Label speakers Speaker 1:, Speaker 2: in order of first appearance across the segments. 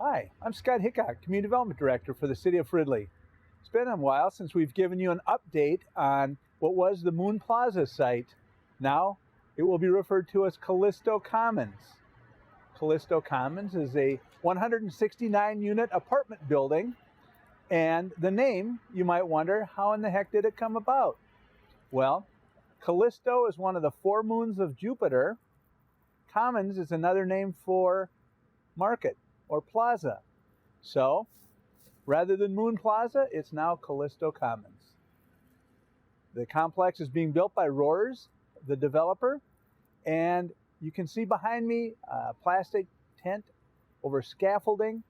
Speaker 1: Hi, I'm Scott Hickok, Community Development Director for the City of Fridley. It's been a while since we've given you an update on what was the Moon Plaza site. Now, it will be referred to as Callisto Commons. Callisto Commons is a 169-unit apartment building, and the name, you might wonder, how in the heck did it come about? Well, Callisto is one of the four moons of Jupiter. Commons is another name for market or plaza. So, rather than Moon Plaza, it's now Callisto Commons. The complex is being built by Roars, the developer, and you can see behind me a plastic tent over scaffolding.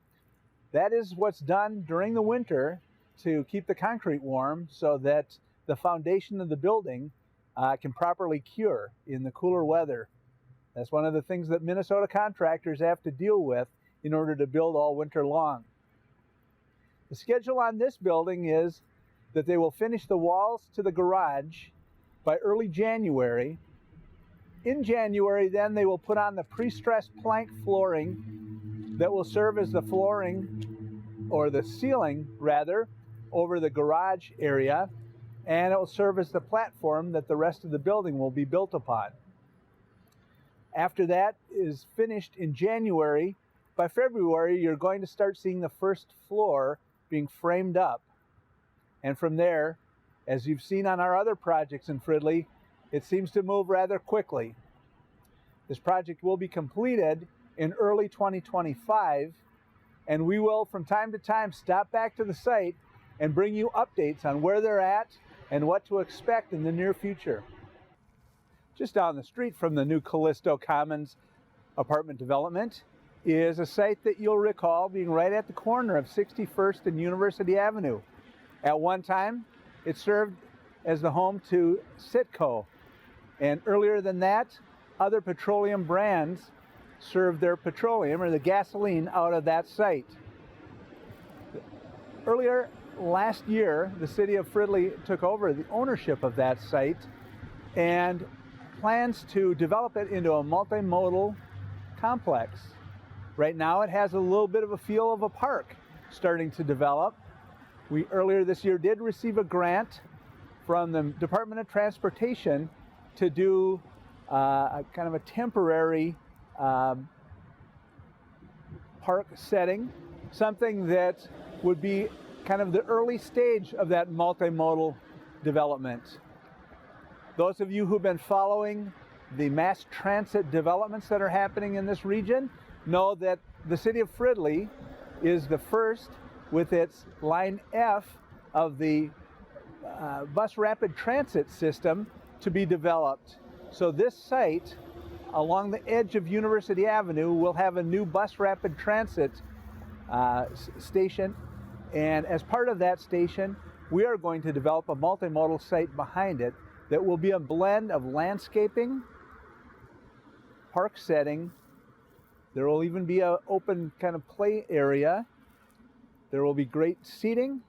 Speaker 1: That is what's done during the winter to keep the concrete warm so that the foundation of the building can properly cure in the cooler weather. That's one of the things that Minnesota contractors have to deal with in order to build all winter long. The schedule on this building is that they will finish the walls to the garage by early January. In January, then, they will put on the pre-stressed plank flooring that will serve as the flooring, or the ceiling, rather, over the garage area, and it will serve as the platform that the rest of the building will be built upon. After that is finished in January, by February, you're going to start seeing the first floor being framed up. And from there, as you've seen on our other projects in Fridley, it seems to move rather quickly. This project will be completed in early 2025, and we will from time to time stop back to the site and bring you updates on where they're at and what to expect in the near future. Just down the street from the new Callisto Commons apartment development is a site that you'll recall being right at the corner of 61st and University Avenue. At one time, it served as the home to Citco, and earlier than that, other petroleum brands served their petroleum or the gasoline out of that site. Earlier last year, the city of Fridley took over the ownership of that site and plans to develop it into a multimodal complex. Right now it has a little bit of a feel of a park starting to develop. We earlier this year did receive a grant from the Department of Transportation to do a kind of a temporary park setting, something that would be kind of the early stage of that multimodal development. Those of you who've been following the mass transit developments that are happening in this region know that the city of Fridley is the first with its Line F of the bus rapid transit system to be developed. So this site along the edge of University Avenue will have a new bus rapid transit station, and as part of that station we are going to develop a multimodal site behind it that will be a blend of landscaping, park setting. There will even be an open kind of play area. There will be great seating.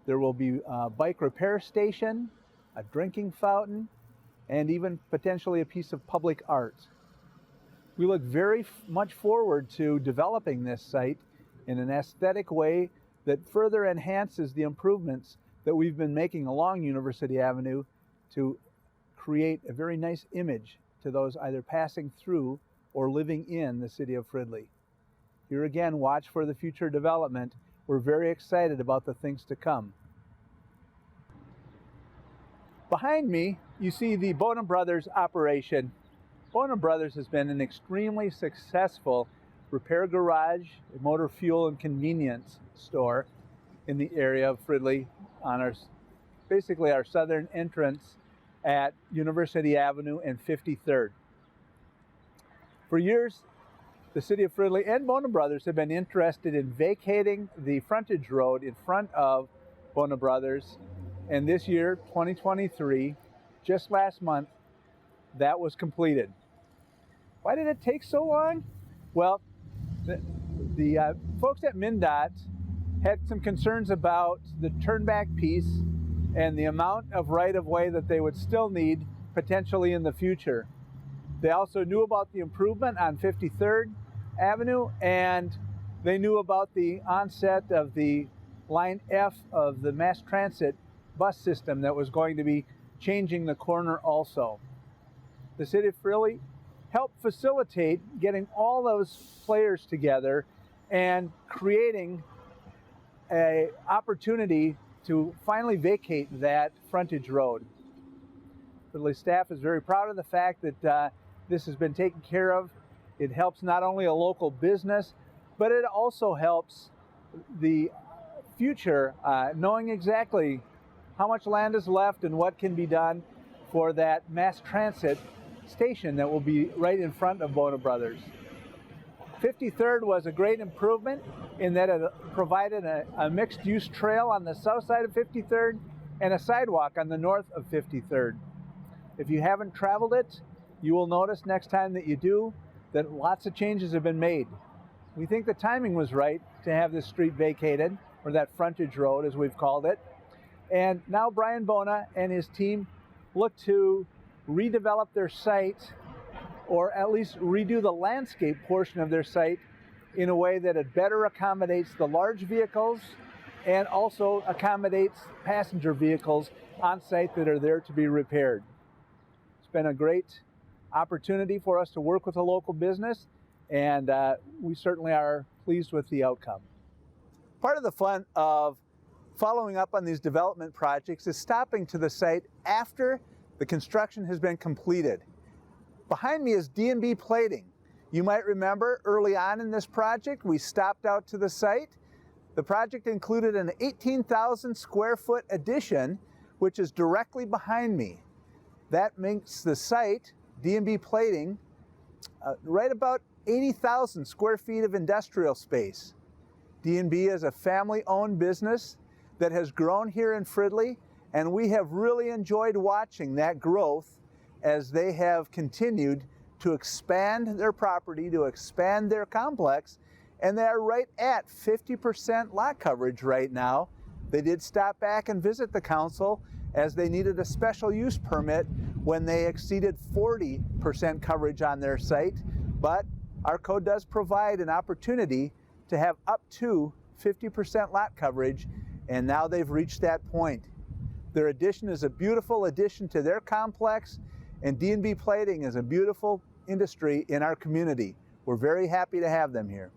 Speaker 1: There will be a bike repair station, a drinking fountain, and even potentially a piece of public art. We look very much forward to developing this site in an aesthetic way that further enhances the improvements that we've been making along University Avenue to create a very nice image to those either passing through or living in the city of Fridley. Here again, watch for the future development. We're very excited about the things to come. Behind me, you see the Bonham Brothers operation. Bonham Brothers has been an extremely successful repair garage, motor fuel and convenience store in the area of Fridley on basically our southern entrance at University Avenue and 53rd. For years, the city of Fridley and Bonham Brothers have been interested in vacating the frontage road in front of Bonham Brothers, and this year, 2023, just last month, that was completed. Why did it take so long? Well, the folks at MnDOT had some concerns about the turnback piece and the amount of right-of-way that they would still need potentially in the future. They also knew about the improvement on 53rd Avenue, and They knew about the onset of the Line F of the mass transit bus system that was going to be changing the corner also. The city of Fridley helped facilitate getting all those players together and creating an opportunity to finally vacate that frontage road. Fridley staff is very proud of the fact that this has been taken care of. It helps not only a local business, but it also helps the future, knowing exactly how much land is left and what can be done for that mass transit station that will be right in front of Bona Brothers. 53rd was a great improvement in that it provided a mixed-use trail on the south side of 53rd and a sidewalk on the north of 53rd. If you haven't traveled it, you will notice next time that you do that lots of changes have been made. We think the timing was right to have this street vacated, or that frontage road as we've called it. And now Brian Bona and his team look to redevelop their site, or at least redo the landscape portion of their site in a way that it better accommodates the large vehicles and also accommodates passenger vehicles on site that are there to be repaired. It's been a great opportunity for us to work with a local business, and we certainly are pleased with the outcome. Part of the fun of following up on these development projects is stopping to the site after the construction has been completed. Behind me is D&B plating. You might remember early on in this project, we stopped out to the site. The project included an 18,000 square foot addition, which is directly behind me. That makes the site, D&B plating, right about 80,000 square feet of industrial space. D&B is a family-owned business that has grown here in Fridley, and we have really enjoyed watching that growth as they have continued to expand their property, to expand their complex, and they are right at 50% lot coverage right now. They did stop back and visit the council as they needed a special use permit when they exceeded 40% coverage on their site, but our code does provide an opportunity to have up to 50% lot coverage, and now they've reached that point. Their addition is a beautiful addition to their complex, and D&B plating is a beautiful industry in our community. We're very happy to have them here.